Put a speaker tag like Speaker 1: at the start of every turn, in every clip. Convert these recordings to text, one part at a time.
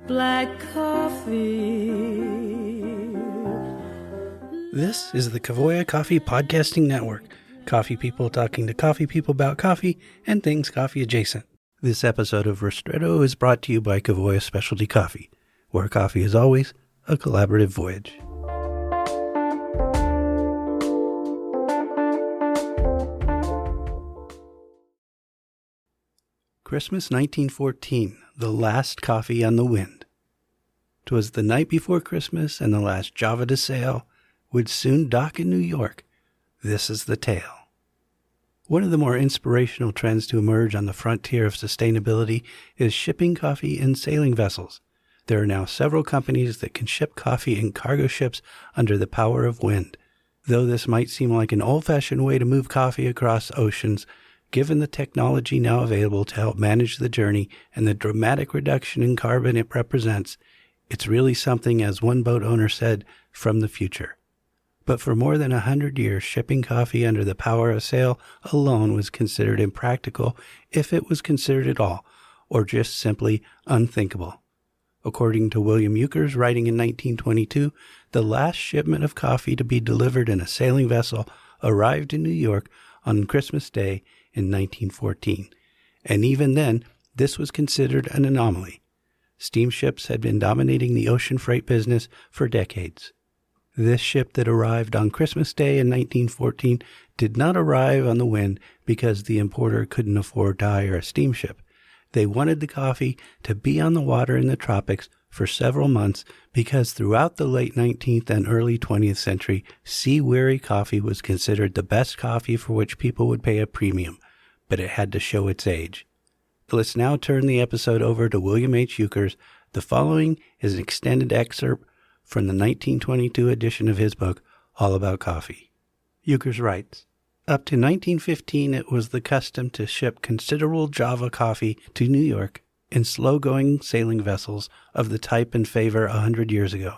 Speaker 1: black coffee.
Speaker 2: This is the Kavoya Coffee Podcasting Network. Coffee people talking to coffee people about coffee and things coffee adjacent. This episode of Ristretto is brought to you by Kavoya Specialty Coffee, where coffee is always a collaborative voyage. Christmas 1914, the last coffee on the wind. 'Twas the night before Christmas, and the last Java to sail would soon dock in New York. This is the tale. One of the more inspirational trends to emerge on the frontier of sustainability is shipping coffee in sailing vessels. There are now several companies that can ship coffee in cargo ships under the power of wind. Though this might seem like an old-fashioned way to move coffee across oceans, given the technology now available to help manage the journey and the dramatic reduction in carbon it represents, it's really something, as one boat owner said, from the future. But for more than 100 years, shipping coffee under the power of sail alone was considered impractical, if it was considered at all, or just simply unthinkable. According to William Ukers, writing in 1922, the last shipment of coffee to be delivered in a sailing vessel arrived in New York on Christmas Day in 1914, and even then, this was considered an anomaly. Steamships had been dominating the ocean freight business for decades. This ship that arrived on Christmas Day in 1914 did not arrive on the wind because the importer couldn't afford to hire a steamship. They wanted the coffee to be on the water in the tropics for several months because throughout the late 19th and early 20th century, sea-weary coffee was considered the best coffee for which people would pay a premium, but it had to show its age. Let's now turn the episode over to William H. Ukers. The following is an extended excerpt from the 1922 edition of his book, All About Coffee. Ukers writes, "Up to 1915, it was the custom to ship considerable Java coffee to New York in slow-going sailing vessels of the type in favor 100 years ago.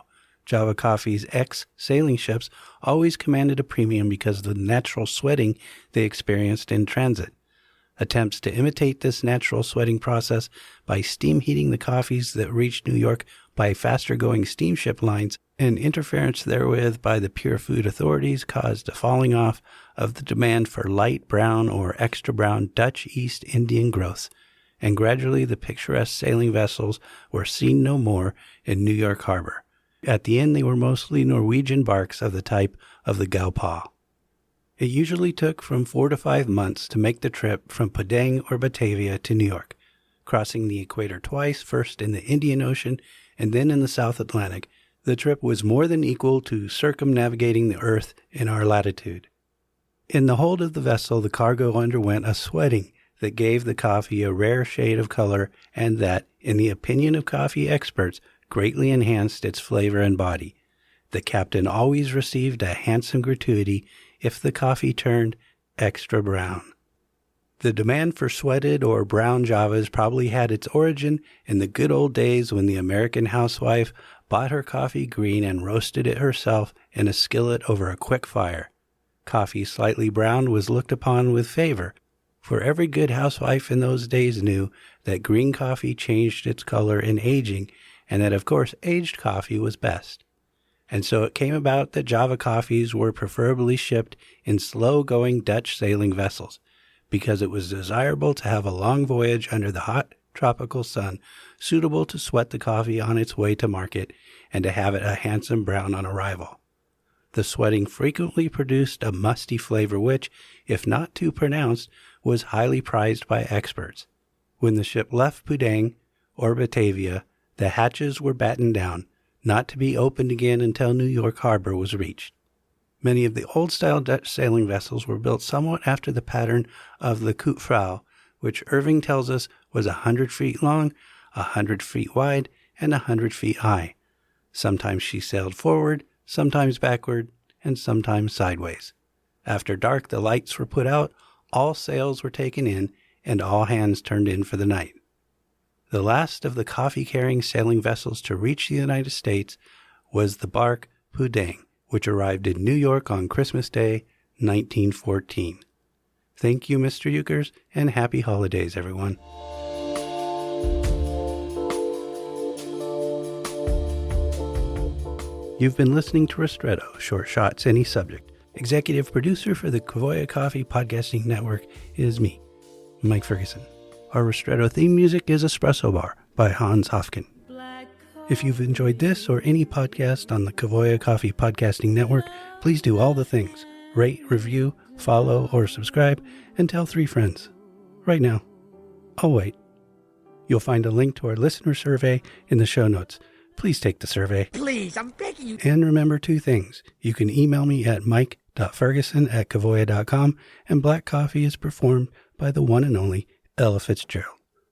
Speaker 2: Java Coffee's ex-sailing ships always commanded a premium because of the natural sweating they experienced in transit. Attempts to imitate this natural sweating process by steam heating the coffees that reached New York by faster-going steamship lines and interference therewith by the Pure Food authorities caused a falling off of the demand for light brown or extra brown Dutch East Indian growths, and gradually the picturesque sailing vessels were seen no more in New York harbor. At the end, they were mostly Norwegian barks of the type of the Gaupa. It usually took from 4 to 5 months to make the trip from Padang or Batavia to New York, crossing the equator twice, first in the Indian Ocean and then in the South Atlantic. The trip was more than equal to circumnavigating the earth in our latitude. In the hold of the vessel, the cargo underwent a sweating that gave the coffee a rare shade of color and that, in the opinion of coffee experts, greatly enhanced its flavor and body. The captain always received a handsome gratuity if the coffee turned extra brown." The demand for sweated or brown Javas probably had its origin in the good old days when the American housewife bought her coffee green and roasted it herself in a skillet over a quick fire. Coffee slightly browned was looked upon with favor, for every good housewife in those days knew that green coffee changed its color in aging, and that, of course, aged coffee was best. And so it came about that Java coffees were preferably shipped in slow-going Dutch sailing vessels, because it was desirable to have a long voyage under the hot tropical sun, suitable to sweat the coffee on its way to market, and to have it a handsome brown on arrival. The sweating frequently produced a musty flavor which, if not too pronounced, was highly prized by experts. When the ship left Padang or Batavia, the hatches were battened down, not to be opened again until New York harbor was reached. Many of the old-style Dutch sailing vessels were built somewhat after the pattern of the Koetvrouw, which Irving tells us was 100 feet long, 100 feet wide, and 100 feet high. Sometimes she sailed forward, sometimes backward, and sometimes sideways. After dark, the lights were put out, all sails were taken in, and all hands turned in for the night. The last of the coffee-carrying sailing vessels to reach the United States was the bark Padang, which arrived in New York on Christmas Day, 1914. Thank you, Mr. Ukers, and happy holidays, everyone. You've been listening to Ristretto, Short Shots, Any Subject. Executive producer for the Kavoya Coffee Podcasting Network is me, Mike Ferguson. Our Ristretto theme music is Espresso Bar by Hans Hofken. If you've enjoyed this or any podcast on the Kavoya Coffee Podcasting Network, please do all the things. Rate, review, follow, or subscribe, and tell 3 friends. Right now. I'll wait. You'll find a link to our listener survey in the show notes. Please take the survey.
Speaker 3: Please, I'm begging you.
Speaker 2: And remember 2 things. You can email me at mike.ferguson@kavoya.com, and Black Coffee is performed by the one and only Ella Fitzgerald.